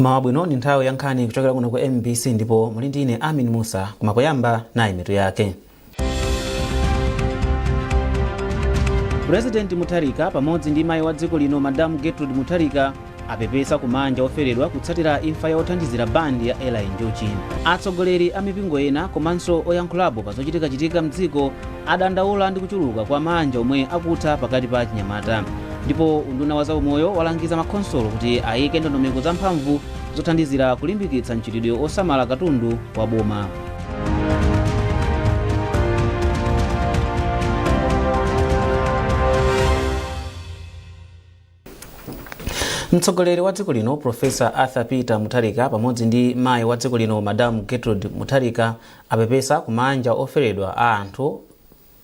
Mawabwino ni nthawi ya nkhani kuchokera kuno ku MBC ndipo muli ndine Amin Musa kumapoyamba nayi mitu yake. President Mutharika pamodzi ndi mayi wa dziko lino Madam Gertrude Mutharika apepesa kumanja oferedwa kutsatira imfa ya othandizira bandi ya Ella Njuchi. Atsogoleri a mipingo ena komanso oyankhulapo pa zochitika mdziko adandaula ndi kuchuluka kwa manja omwe akutha pakati pa chinyamata. Ndipo unduna wa zaumoyo walangiza makhonsolo kuti ayike ndondomeko za mphamvu zothandizira kulimbikitsa mchitidwe osamala katundu wa boma. Mtsogoleri wa dziko lino Profesa Arthur Peter Mutharika pamodzi ndi mayi wa dziko lino Madam Gertrude Mutharika apepesa kumanja oferedwa a anthu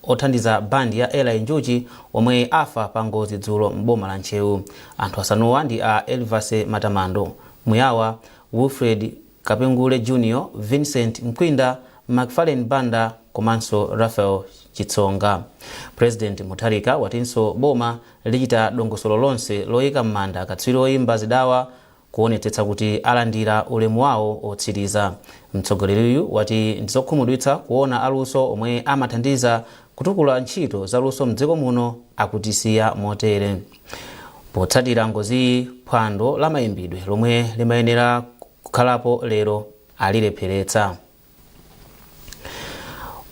othandiza bandi ya Ella Njuchi omwe afa pa ngozi dzulo m'boma la Nchewu. Anthu asanuwa ndi a Elvase Matamando, Muyawa, Wilfred Kapengule Jr., Vincent Mkwinda, McFarlane Banda komanso Rafael Chitsonga. President Mutharika watinso boma lichita dongosolo lonse loyika m'manda akatswiri oyimba zidawa kuonetsetsa kuti alandira ulemu wawo otsiriza. Mtsogoleriyu wati ndizokhumudwitsa kuona aluso omwe amathandiza kutukula ntchito za luso mdziko muno akutisiya motere. Potsatira ngozi phwando la mayimbidwe lomwe limayenera kukhalapo lero alilepheretsa.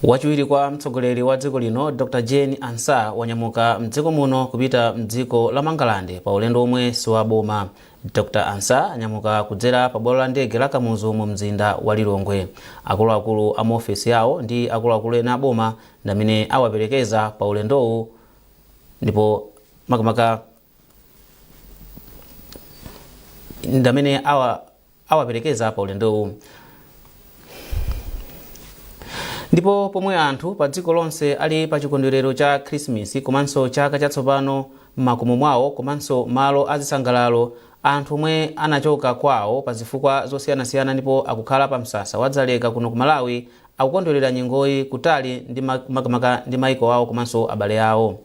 Wachiwiri kwa mtsogoleri wa dziko lino Dr. Jane Ansah wanyamuka mdziko muno kupita mdziko la Mangalande pa ulendo omwe siwaboma. Dr. Ansah anyamuka kudzera pa bwalo la ndege la Kamuzu mu mzinda wa Lilongwe. Akuluakulu a maofesi yawo ndi akuluakulu ena boma ndamene awaperekeza pa ulendowu, ndipo makamaka ndamene awaperekeza pa ulendowu. Ndipo pomwe anthu pa dziko lonse ali pa chikondwerero cha Christmas komanso chaka chatsopano m'makomo mwawo komanso malo azisangalalo, anthu omwe anachoka kwawo pa zifukwa zosiyanasiyana ndipo akukhala pa msasa wadzaleka kuno ku Malawi akukondwerera nyengoyi kutali ndi makamaka ndi maiko awo komanso abale awo.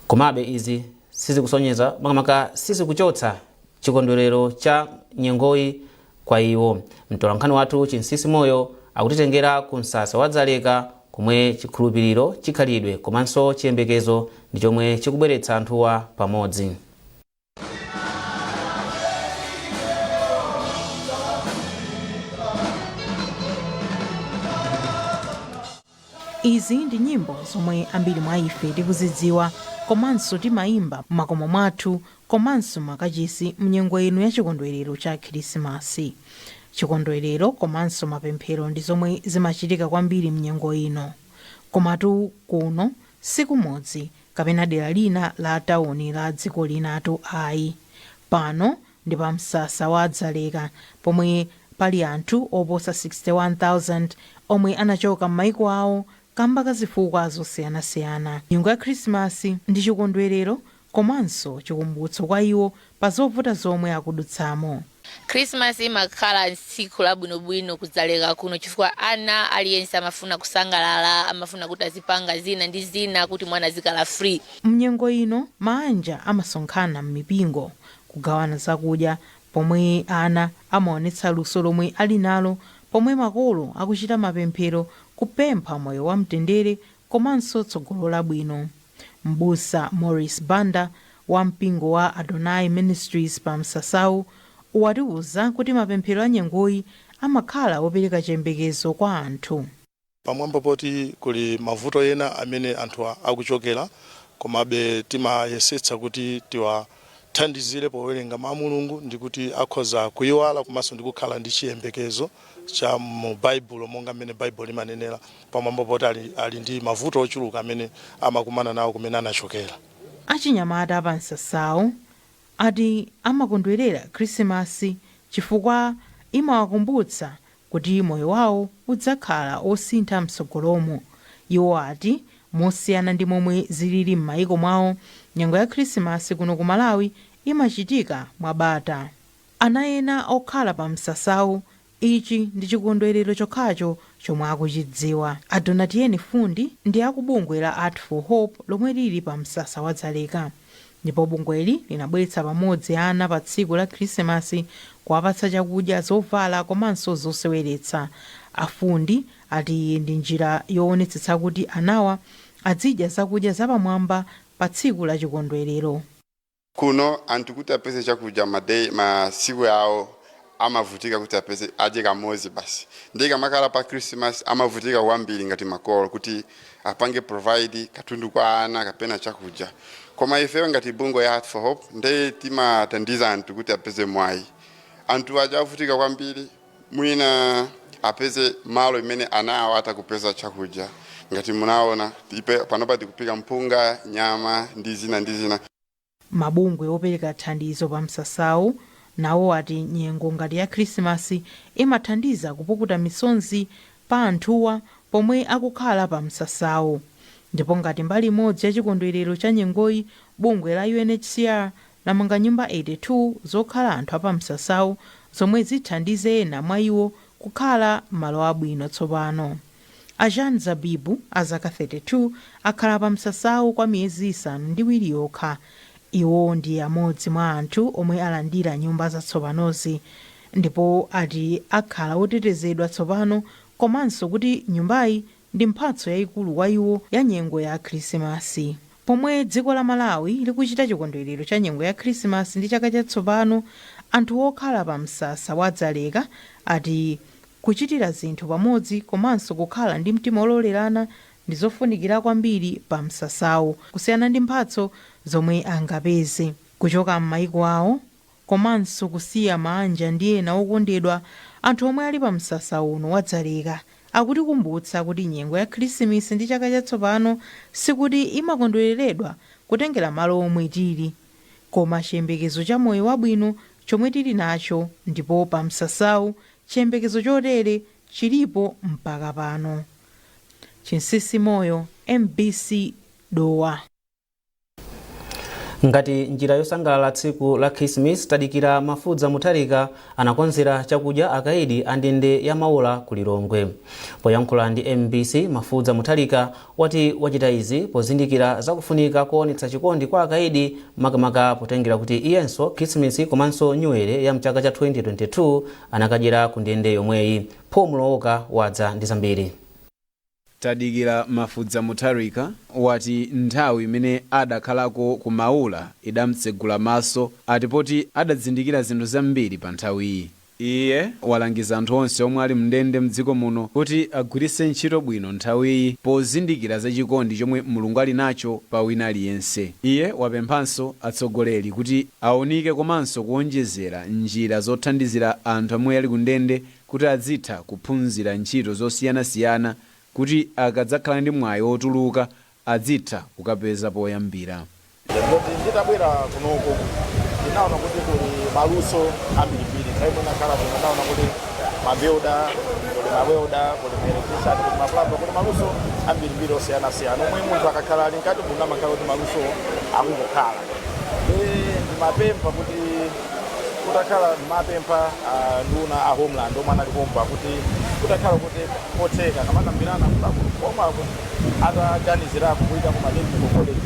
Komabe izi sizikusonyeza makamaka sizikuchotsa chikondwerero cha nyengoyi kwa iwo. Mtolankhani wathu Chinsisi Moyo akutitengera ku msasa wadzaleka kumwe chikhulupiriro, chikhalidwe komanso chiyembekezo ndi chomwe chikubweretsa anthuwa pamodzi. Izi ndi nyimbo zomwe ambiri mwa ife tikuzidziwa komanso timayimba m'makomo mwathu komanso makachisi mnyengo ino ya chikondwerero cha Khrisimasi. Chikondwerero komanso mapemphero ndi zomwe zimachitika kwambiri mnyengo ino. Komatu kuno sikumodzi kapena dera lina la tauni la dziko linatu ayi. Pano ndi pa msasa wadzaleka pomwe pali anthu oposa 61,000 omwe anachoka m'maiko awo kamba ka zifukwa zosiyanasiyana. Nyengo ya Khrisimasi ndi chikondwerero komanso chikumbutso kwa iwo pa zovuta zomwe akudutsamo. Christmas imakhala tsiku labwinobwino kudzaleka kuno chifukwa ana aliyense amafuna kusangalala, amafuna kuti azipanga zina ndi zina kuti mwana zikala free. Mnyengo ino manja amasonkhana m'mipingo kugawana zakudya pomwe ana amaonetsa luso lomwe ali nalo, pomwe makolo akuchita mapemphero kupempha moyo wa mtendere komanso tsogolo labwino. Mbusa Morris Banda wa mpingo wa Adonai Ministries pa msasawu watiuza kuti mapemphero a nyengoyi amakhala opereka chiyembekezo kwa anthu. Pamwamba poti kuli mavuto ena amene anthu akuchokera, komabe timayesetsa kuti tiwathandizire powerenga mawu a Mulungu ndi kuti akhoza kuyiwala komanso ndi kukhala ndi chiyembekezo cha mu Bible monga mmene Bible imanenera. Pamwamba poti ali ndi mavuto ochuluka amene amakumana nawo kumene anachokera. Achinyamata pa msasawu ati amakondwerera Khrisimasi chifukwa imawakumbutsa kuti moyo wawo udzakhala osintha msogolomo. Iwo ati mosiyana ndi momwe zilili m'maiko mwawo, nyengo ya Khrisimasi kuno ku Malawi imachitika mwabata. Ana ena okhala pa msasawu ichi ndi chikondwerero chokhacho chomwe akuchidziwa. Adonatiyeni Fundi ndi akubungwe la Art for Hope lomwe lili pa msasa wadzaleka. ndipo bungweli linabweretsa pamodzi ana pa tsiku la khrisimasi kuwapatsa chakudya, zovala komanso zoseweretsa. Afundi ati ndi njira yoonetsetsa kuti anawa azidya zakudya zapamwamba pa tsiku la chikondwerero. Kuno anthu kuti apeze chakudya masiku yawo amavutika kuti apeze adye kamodzi basi. Ndika makala pa Christmas amavutika kwambiri ngati makolo kuti apange provide katundu kwa ana kapena chakudya. Koma ife ngati bungwe ya Heart for Hope ndiye timatandiza anthu kuti apeze mwayi. Anthu avutika kwambiri mwina apeze malo imene ana awo atakupeza chakudya. Ngati munaona panopa tikupika mpunga, nyama ndi zina. Mabungwe opereka thandizo pa msasawu nawo ati nyengo ngati ya Krismasi imathandiza kupukuta misonzi pa anthuwa pomwe akukhala pa msasawu. Ndipo ngati mbali imodzi ya chikondwerero cha nyengoyi, bungwe la UNHCR lamanga nyumba 82 zokhala anthu apa msasawu zomwe zithandize ena mwa iwo kukhala malo abwino tsopano. Ajan Zabibu azaka 32 akhala pa msasawu kwa miyezi 7 yokha. Iwo ndi amodzi mwa anthu omwe alandira nyumba zatsopanozi, ndipo ati akhala otetezedwa tsopano, komanso kuti nyumbayi ndi mphatso yayikulu kwa iwo ya nyengo ya Khrisimasi. Pomwe dziko la Malawi likuchita chikondwerero cha nyengo ya Khrisimasi ndi chaka chatsopano, anthu okhala pa msasa wa Dzaleka ati kuchitira zinthu pamodzi komanso kukhala ndi mtima ololerana ndi zofunikira kwambiri pa msasawu, kusiyana ndi mphatso zomwe angapeze kuchoka m'mayiko awo, komanso kusiya manja ndi ena okondedwa. Anthu omwe ali pa msasawu uno wa Dzaleka akutikumbutsa kuti nyengo ya Khrisimasi ndi chaka chatsopano sikuti imakondwereredwa kutengera malo omwe tili, koma chiyembekezo cha moyo wabwino chomwe tili nacho, ndipo pa msasawu chiyembekezo chotere chilipo mpaka pano. Chinsisi Moyo, MBC Dowa. Ngati njira yosangalala tsiku la Christmas, Tadikira Mafudza Mutharika anakonzera chakudya akaidi andende ya Maula ku Lilongwe. Poyankhula ndi MBC, Mafudza Mutharika wati wachita izi pozindikira zakufunika kuonetsa chikondi kwa akaidi, makamaka potengera kuti iyenso Christmas komanso New Year ya mchaka cha 2022 anakadyera ku ndende yomweyi. Pomlowoka wadza ndi zambiri. Tadikira Mafudza Mutharika wati nthawi imene adakhalako ku Maula idamtsegula maso, atipoti adazindikira zinthu zambiri pa nthawiyi. Iye walangiza anthu onse omwe ali mndende mdziko muno kuti agwiritse ntchito bwino nthawiyi pozindikira za chikondi chomwe Mulungu ali nacho pa wina aliyense. Iye wapemphanso atsogoleri kuti aonike komanso kuonjezera njira zothandizira anthu omwe ali ku ndende kuti azitha kuphunzira ntchito zosiyanasiyana kuti akadzakhala ndi mwayi otuluka azitha kukapeza poyambira. Nditabwera kunoku ndinaona kuti kuli maluso ambirimbiri, kaimu nakhala ndinaona kuti mabeuda, kuli maweuda, kuli electrician, kuli maplumber, kuli maluso ambirimbiri osiyanasiyana. Omwe munthu akakhala ali nkati munthu amakhala kuti maluso akungokhala. Ndimapempha kuti kutakhala mapempha nduna a Homeland omwe analipomba kuti kutakhala kuti kotheka kamakambirana omwe ataganizirapo kuita ku Medical College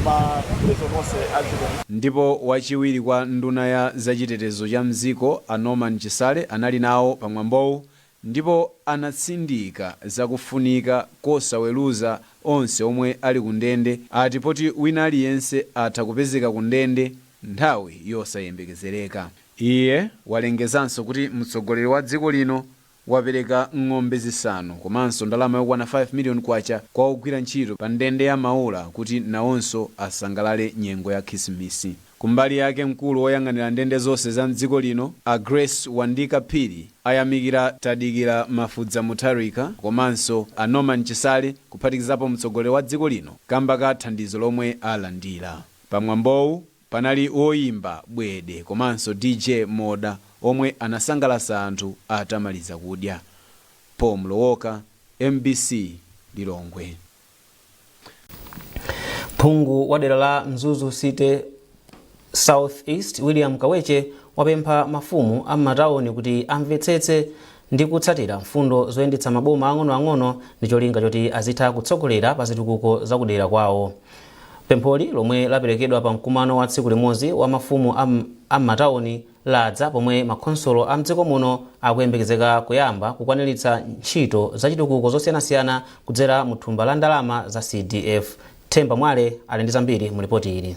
makulizo nonse aziko. Ndipo wachiwiri kwa nduna ya zachitetezo cha mziko a Norman Chisale anali nawo pamwambowu, ndipo anatsindika zakufunika kosaweruza onse omwe ali ku ndende, atipoti wina aliyense atha kupezeka ku ndende nthawi yosayembekezereka. Iye walengezanso kuti mtsogoleri wa dziko lino wapereka ng'ombe zisanu komanso ndalama yokwana 5 million kwacha kwa ogwira ntchito pa ndende ya Maula kuti nawonso asangalale nyengo ya Khrisimasi. Kumbali yake mkulu woyang'anira ndende zonse za mdziko lino a Grace Wandika Phiri ayamikira Tadikira Mafudza Mutharika komanso a Norman Chisale kuphatikizapo mtsogoleri wa dziko lino kamba ka thandizo lomwe alandira. Pamwambowu panali oyimba bwede komanso DJ Moda omwe anasangalatsa anthu atamaliza kudya. Pomlowoka, MBC Lilongwe. Phungu wa dera la Mzuzu City South East William Kaweche wapempha mafumu am'matauni kuti amvetsetse ndi kutsatira mfundo zoyendetsa maboma ang'onoang'ono ndi cholinga choti azitha kutsogolera pa zitukuko zakudera kwawo. Pempholi lomwe laperekedwa pa mkumano wa tsiku limodzi wa mafumu am'matauni ladza pomwe makhonsolo a mdziko muno akuyembekezeka kuyamba kukwaniritsa ntchito zachitukuko zosiyanasiyana kudzera mu thumba la ndalama za CDF. Themba Mwale ali ndi zambiri mu ripoti ili.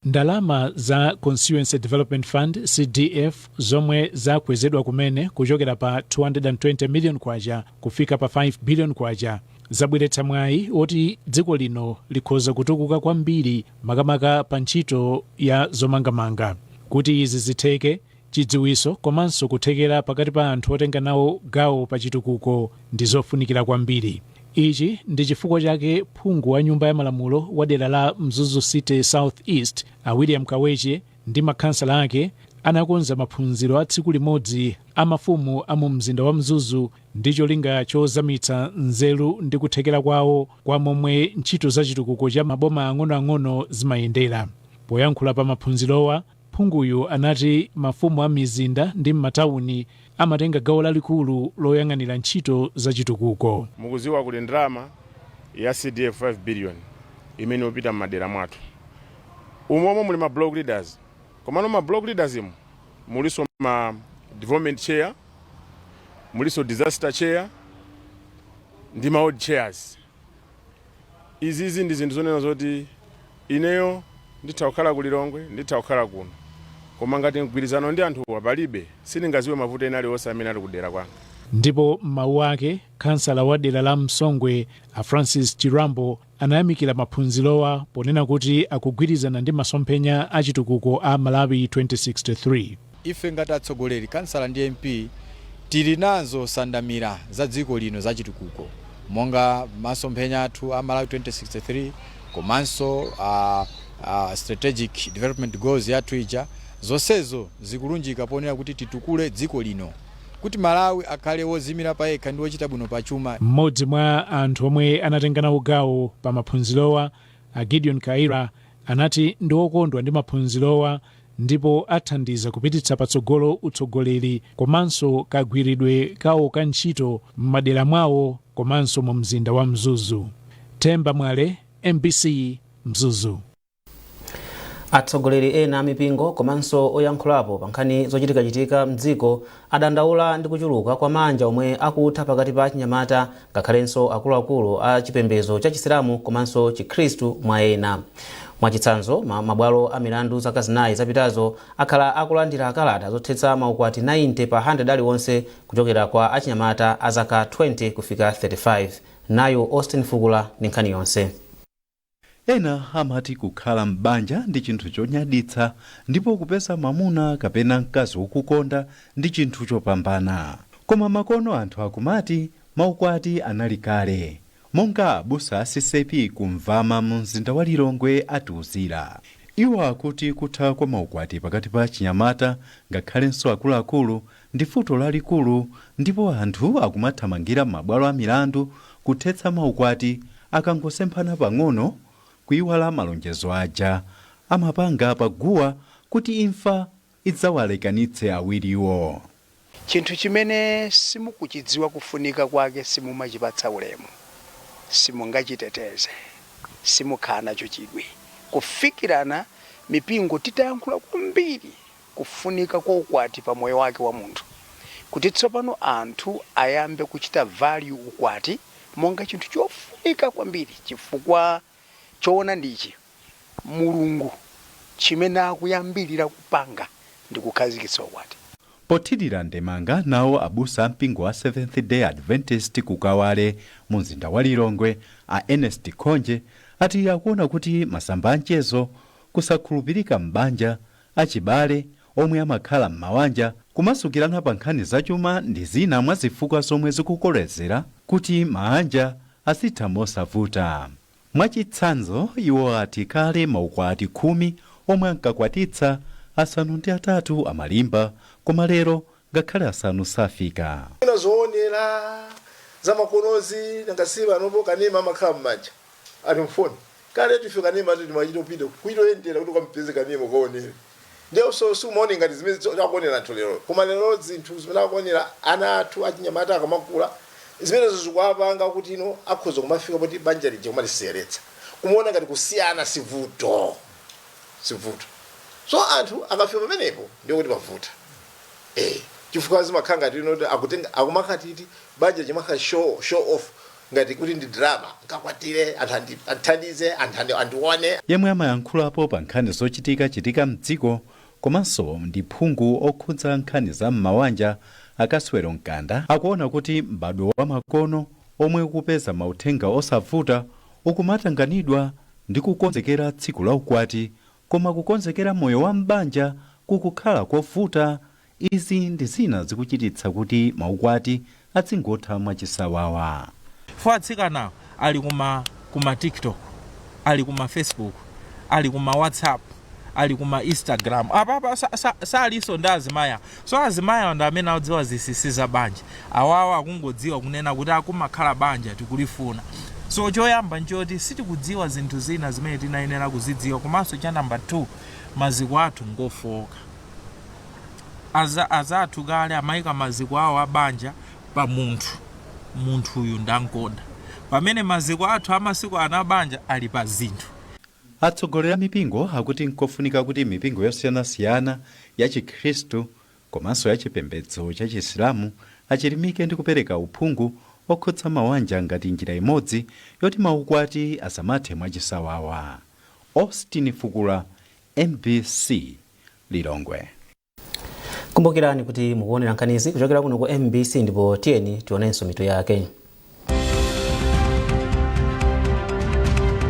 Ndalama za Constituency Development Fund CDF zomwe zakwezedwa kumene kuchokera pa 220 million kwacha kufika pa 5 billion kwacha zabweretsa mwayi oti dziko lino likhoza kutukuka kwambiri makamaka pa ntchito ya zomangamanga. Kuti izi zitheke, chidziwiso komanso kuthekera pakati pa anthu otenga nawo gawo pa chitukuko ndi zofunikira kwambiri. Ichi ndi chifukwa chake phungu wa nyumba ya malamulo wa dera la Mzuzu City South East William Kaweche ndi makhansala ake anakonza maphunziro a tsiku limodzi a mafumu a mu mzinda wa Mzuzu ndi cholinga chozamitsa nzeru ndi kuthekera kwawo kwa momwe ntchito za chitukuko cha maboma ang'onoang'ono zimayendera. Poyankhula pa maphunzirowa, phunguyu anati mafumu a mizinda ndi m'matauni amatenga gawo lalikulu loyang'anira ntchito za chitukuko. Mukuziwa kuli ndalama ya CDF 5 billion imene upita m'madera mwathu. Umomo muli ma block leaders. Komano ma block leaders imu muliso ma development chair, muliso disaster chair, ndi ma odd chairs. Izi ndi zinthu zonena zoti ineyo ndithawukhala ku Lilongwe, ndithawukhala kuno. Koma ngati mgwirizano ndi anthu wapalibe, sindingaziwe mavuto ena aliwonse amene ali kudera kwanga. Ndipo mawu ake, kansala wa dera la Msongwe Francis Chirambo anayamikira maphunzirowa ponena kuti akugwirizana ndi masomphenya a chitukuko a Malawi 2063. Ife ngati atsogoleri, kansala ndi MP, tili nazo sandamira za dziko lino za chitukuko. Monga masomphenya athu a Malawi 2063, komanso strategic development goals yathu ija, zonsezo zikulunjika ponena kuti titukule dziko lino. Kuti Malawi akhale wozimira pa yekha ndi wochita bwino pa chuma. Mmodzi mwa anthu omwe anatenga nawo gawo pa maphunzirowa, Gideon Kaira, anati ndi wokondwa ndi maphunzirowa ndipo athandiza kupititsa patsogolo utsogoleri komanso kagwiridwe kawo ka ntchito m'madera mwawo komanso mu mzinda wa Mzuzu. Themba Mwale, MBC, Mzuzu. Atsogoleri ena mipingo komanso oyankhulapo pa nkhani zochitika mdziko adandaula ndi kuchuluka kwa manja omwe akutha pakati pa chinyamata ngakhalenso akuluakulu a chipembedzo cha Chisilamu komanso Chikhristu mwa ena. Mwachitsanzo, mabwalo a milandu zaka zinayi zapitazo akhala akulandira akalata zothetsa maukwati 90 pa 100 aliwonse kuchokera kwa achinyamata a zaka 20 kufika 35. Nayo Austin Fugula ndi nkhani yonse. Ena amati kukhala mbanja ndi chinthu chonyaditsa ndipo kupeza mwamuna kapena mkazi wokukonda ndi chinthu chopambana. Koma makono anthu akumati maukwati anali kale. Monga abusa asisepi kumvama mu mzinda wa Lilongwe atiuzira. Iwo akuti kutha kwa maukwati pakati pa chinyamata ngakhalenso akuluakulu ndi futo lalikulu ndipo anthu akumathamangira mabwalo a milandu kuthetsa maukwati akangosemphana pang'ono kuiwala malonjezo aja amapanga paguwa kuti imfa idzawalekanitse awiriwo. Chinthu chimene simukuchidziwa kufunika kwake simumachipatsa ulemu, simungachiteteze, simukhala nacho chidwi. Kufikirana mipingo titayankhula kwambiri kufunika kwa ukwati pa moyo wake wa munthu, kuti tsopano anthu ayambe kuchita value ukwati monga chinthu chofunika kwambiri, chifukwa choona ndichi Mulungu chimene akuyambirira kupanga ndi kukhazikitsa ukwati. Pothirira ndemanga nawo abusa mpingo wa Seventh Day Adventist kukawale mu mzinda wa Lilongwe a Ernest Khonje ati akuona kuti masamba anchezo kusakhulupirika mbanja achibale omwe amakhala m'mawanja kumasukirana pa nkhani zachuma ndi zina mwa zifukwa zomwe zikukolezera kuti manja asitha mosavuta. Mwachitsanzo iwo ati kale maukwati 10 omwe ankakwatitsa asanu ndi atatu amalimba koma lero ngakhale asanu safika. Zoonera za makonozi ngasiba nopo kanema makhala m'manja ali mfoni kale tifika kanema ati timachitopita kuitoyendera kuti kwampeze kanema koonera ndio so muone ngati zimene zakuonera tolero koma lero zinthu zimene akuonera ana athu achinyamata akamakula zimene zikwapanga kuti ino akhoza kumafika kuti banja lije kumaliseretsa kumuona ngati kusiyana sivuto so anthu akafika pamenepo ndiyo kuti pavuta chifukwa zimakhanga tinoti akutenga akumakatiti banja chimakha show off ngati kuti ndi drama ngakwatire anthu athandize anthu andione. yemwe amayankhulapo pa nkhani zochitika mdziko komanso ndi phungu okhudza nkhani za m'mawanja Akaswero Mkanda akuona kuti m'badwo wa makono omwe ukupeza mauthenga osavuta ukumatanganidwa ndi kukonzekera tsiku la ukwati, koma kukonzekera moyo wa mbanja kukukhala kovuta. Izi ndi zina zikuchititsa kuti maukwati adzingotha mwachisawawa. Atsikana ali kuma TikTok, ali kuma Facebook, ali kuma WhatsApp, ali kuma Instagram. Apa saliso ndi azimaya. So azimaya ndi amene akudziwa zisisi za banja. Awawa akungodziwa kunena kuti akumakhala banja tikulifuna. So choyamba njoti sitikudziwa zinthu zina zimene tinayenera kuzidziwa. Komanso cha number 2, maziko athu ngofoka. Azathu kale amayika maziko awo abanja pa munthu uyu ndangoda, pamene maziko athu amasiku anabanja ali pa zinthu. Atsogolera mipingo akuti nkofunika kuti mipingo yosiyanasiyana ya Chikhristu komanso ya chipembedzo cha Chisilamu achilimike ndi kupereka uphungu okhudza mawanja ngati njira imodzi yoti maukwati asamathe mwachisawawa. Austin Fukula, MBC, Lilongwe. Kumbukirani kuti mukuonera nkhanizi kuchokera kuno ku MBC, ndipo tiyeni tionenso mitu yake.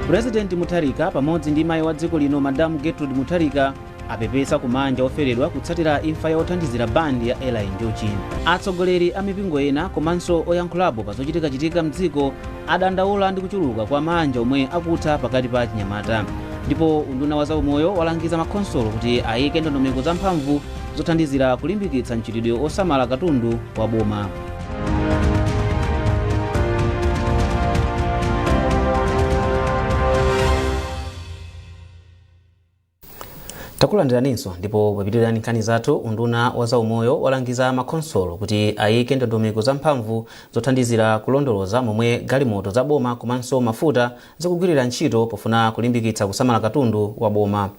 President Mutharika pamodzi ndi mayi wa dziko lino Madam Gertrude Mutharika apepesa kumanja oferedwa kutsatira imfa ya othandizira bandi ya Ella Njuchi. Atsogoleri a mipingo ena komanso oyankhulapo pa zochitika mdziko adandaula ndi kuchuluka kwa manja omwe akutha pakati pa chinyamata. Ndipo unduna wa zaumoyo walangiza makhonsolo kuti ayike ndondomeko zamphamvu zothandizira kulimbikitsa mchitidwe osamala katundu wa boma. Takulandiraninso ndipo papitirani nkhani zathu. Unduna wa zaumoyo walangiza makhonsolo kuti ayike ndondomeko zamphamvu zothandizira kulondoloza momwe galimoto za boma komanso mafuta zikugwirira ntchito pofuna kulimbikitsa kusamala katundu wa boma.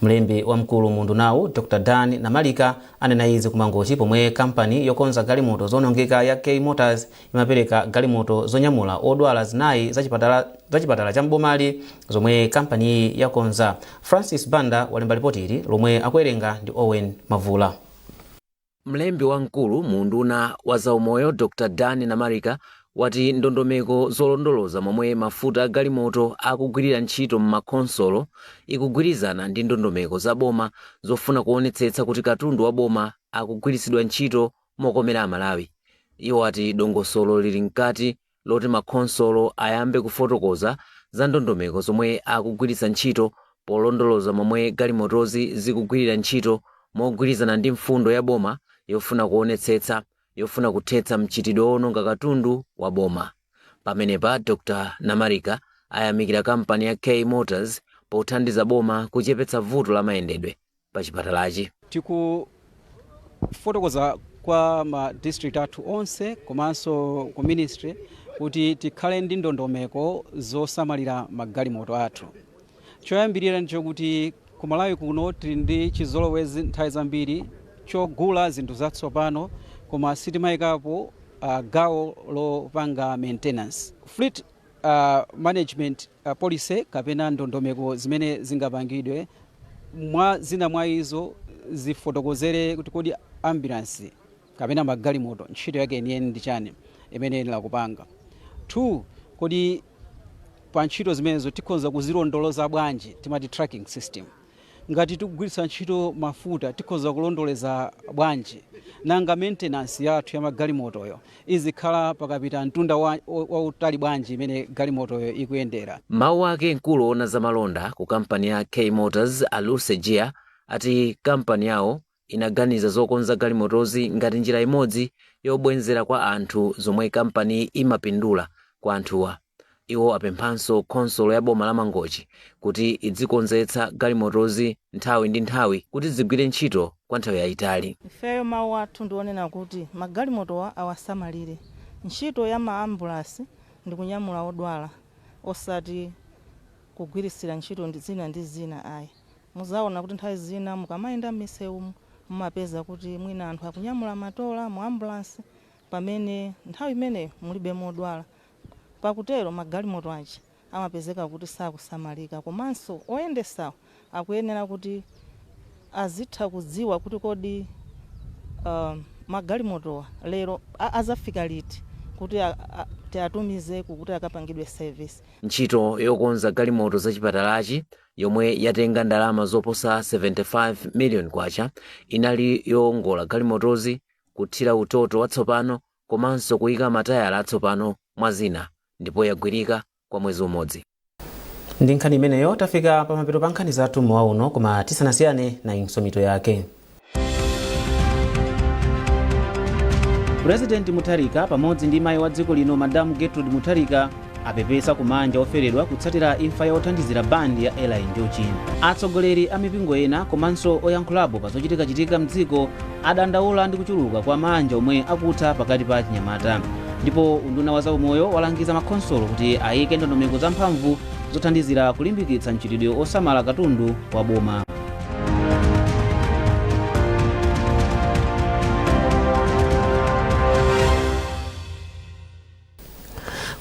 Mlembi wamkulu mu undunawu Dr. Dan Namalika anena izi kumangochi pomwe kampani yokonza galimoto zonongeka ya K Motors imapereka galimoto zonyamula odwala zinayi za chipatala cha mbomali zomwe kampani yakonza. Francis Banda walemba ripoti ili lomwe akuwerenga ndi Owen Mavula. Mlembi wamkulu mu unduna wa zaumoyo Dr. Dan Namalika wati ndondomeko zolondoloza momwe mafuta galimoto akugwirira ntchito m'makhonsolo ikugwirizana ndi ndondomeko za boma zofuna kuonetsetsa kuti katundu wa boma akugwiritsidwa ntchito mokomera Amalawi. Iwo ati dongosolo lili mkati loti makhonsolo ayambe kufotokoza za ndondomeko zomwe akugwiritsa ntchito polondoloza momwe galimotozi zikugwirira ntchito mogwirizana ndi mfundo ya boma yofuna kuthetsa mchitidwe owononga katundu wa boma. Pamenepa Dr. Namalika ayamikira kampani ya K Motors pothandiza boma kuchepetsa vuto la mayendedwe pa chipatalachi. Tikufotokoza kwa ma district athu onse komanso ku ministry kuti tikhale ndi ndondomeko zosamalira magalimoto athu. Choyambirira ndicho kuti ku Malawi kuno tili ndi chizolowezi nthawi zambiri chogula zinthu zatsopano koma sitimayikapo gawo lopanga maintenance. Fleet management policy kapena ndondomeko zimene zingapangidwe zina mwa izo zifotokozere kuti kodi ambulance kapena magalimoto ntchito yake yeniyeni ndi chani imene yenera kupanga. 2, kodi pa ntchito zimenezo tikhoza kuzilondoloza bwanji, timati tracking system. Ngati tikugwiritsa ntchito mafuta tikhoza kulondoleza bwanji, nanga maintenance yathu ya magalimotoyo izikhala pakapita mtunda wa utali bwanji imene galimotoyo ikuyendera. Mawu ake mkulu ona za malonda ku kampani ya K Motors Aluse Gia ati kampani yawo inaganiza zokonza galimotozi ngati njira imodzi yobwenzera kwa anthu zomwe kampani imapindula kwa anthuwa. Iwo apemphanso khonsolo ya boma la Mangochi kuti idzikonzetsa galimotozi nthawi ndi nthawi kuti zigwire ntchito kwa nthawi yayitali. Ifeyo mawu athu ndionena kuti magalimotowa awasamalire. Ntchito ya maambulance ndi kunyamula odwala osati kugwirisira ntchito ndi zina ayi. Muzaona kuti nthawi zina mukamayenda m'misewu mumapeza kuti mwina anthu akunyamula matola mu ambulance pamene nthawi imeneyo mulibe modwala. Pakutero magalimoto aja amapezeka kuti sakusamalika, komanso oyendesawo akuyenera kuti azitha kudziwa kuti kodi magalimotowa lero azafika liti kuti tiatumize kuti akapangidwe service. Ntchito yokonza galimoto za chipatalachi yomwe yatenga ndalama zoposa 75 million kwacha inali yowongola galimotozi, kuthira utoto watsopano komanso kuyika matayala atsopano mwa zina, ndipo yagwirika kwa mwezi umodzi. Ndi nkhani imeneyo tafika pa mapeto pa nkhani zathu mmawa uno, koma tisanasiyane na insomito yake. President Mutharika pamodzi ndi mayi wa dziko lino Madam Gertrude Mutharika apepesa kumanja oferedwa kutsatira imfa ya othandizira bandi ya Ella Njochi. Atsogoleri a mipingo ena komanso oyankhulapo pa zochitika mdziko adandaula ndi kuchuluka kwa manja omwe akutha pakati pa chinyamata. Ndipo unduna wa zaumoyo walangiza makhonsolo kuti ayike ndondomeko zamphamvu zothandizira kulimbikitsa mchitidwe osamala katundu wa boma.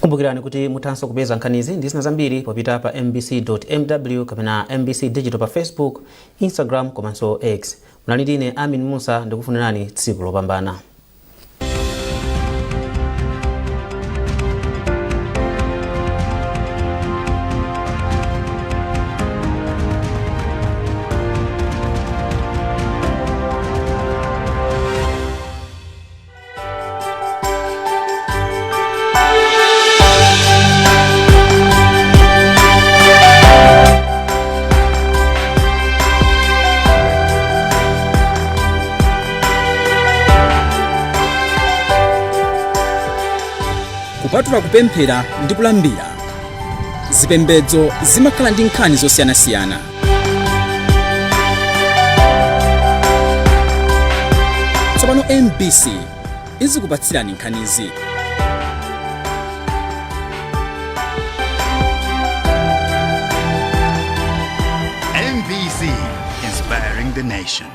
Kumbukirani kuti muthanso kupeza nkhanizi ndi zina zambiri popita pa mbc.mw kapena mbc digital pa Facebook, Instagram komanso X. Munali ndine Amin Musa ndikufunirani tsiku lopambana. Kupatula kupemphera ndi kulambira, zipembedzo zimakhala ndi nkhani zosiyanasiyana. Tsopano MBC izikupatsirani nkhanizi. MBC, inspiring the nation.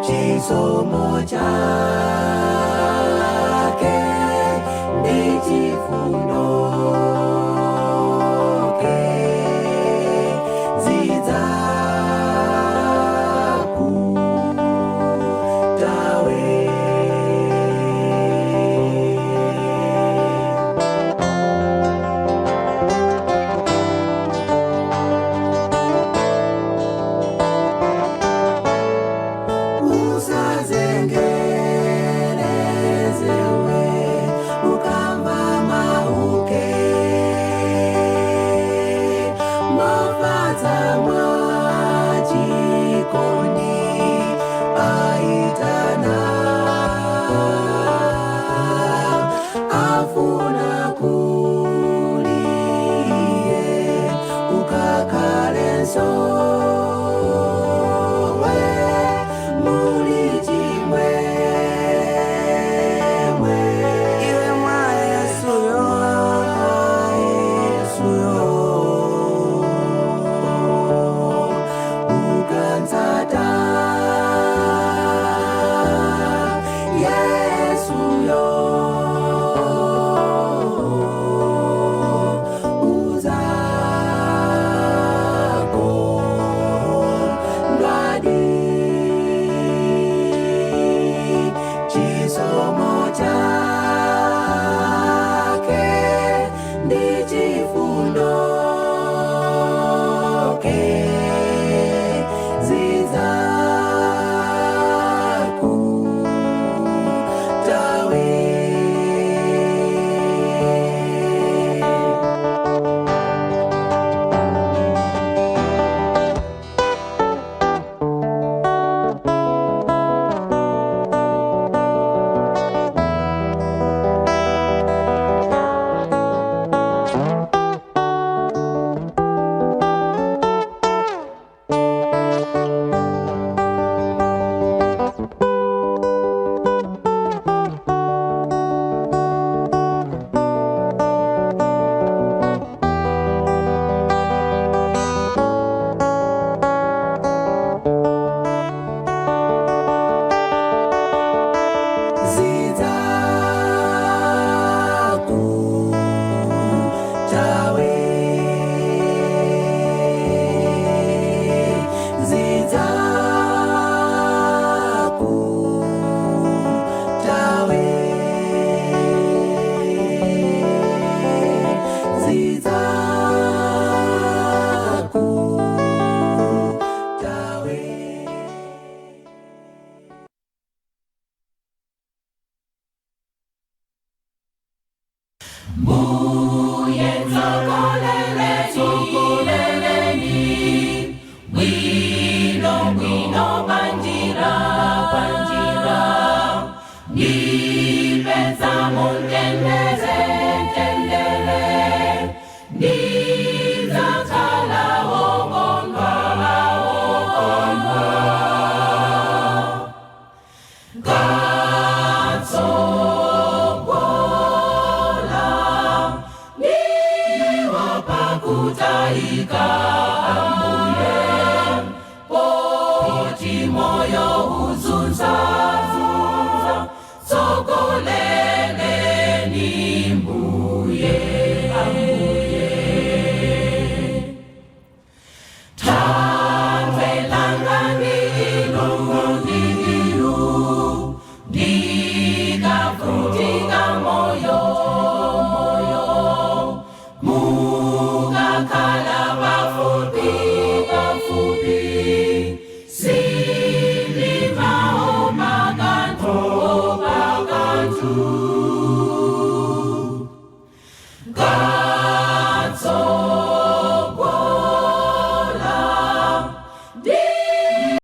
Chisomo chake ndi chifundo.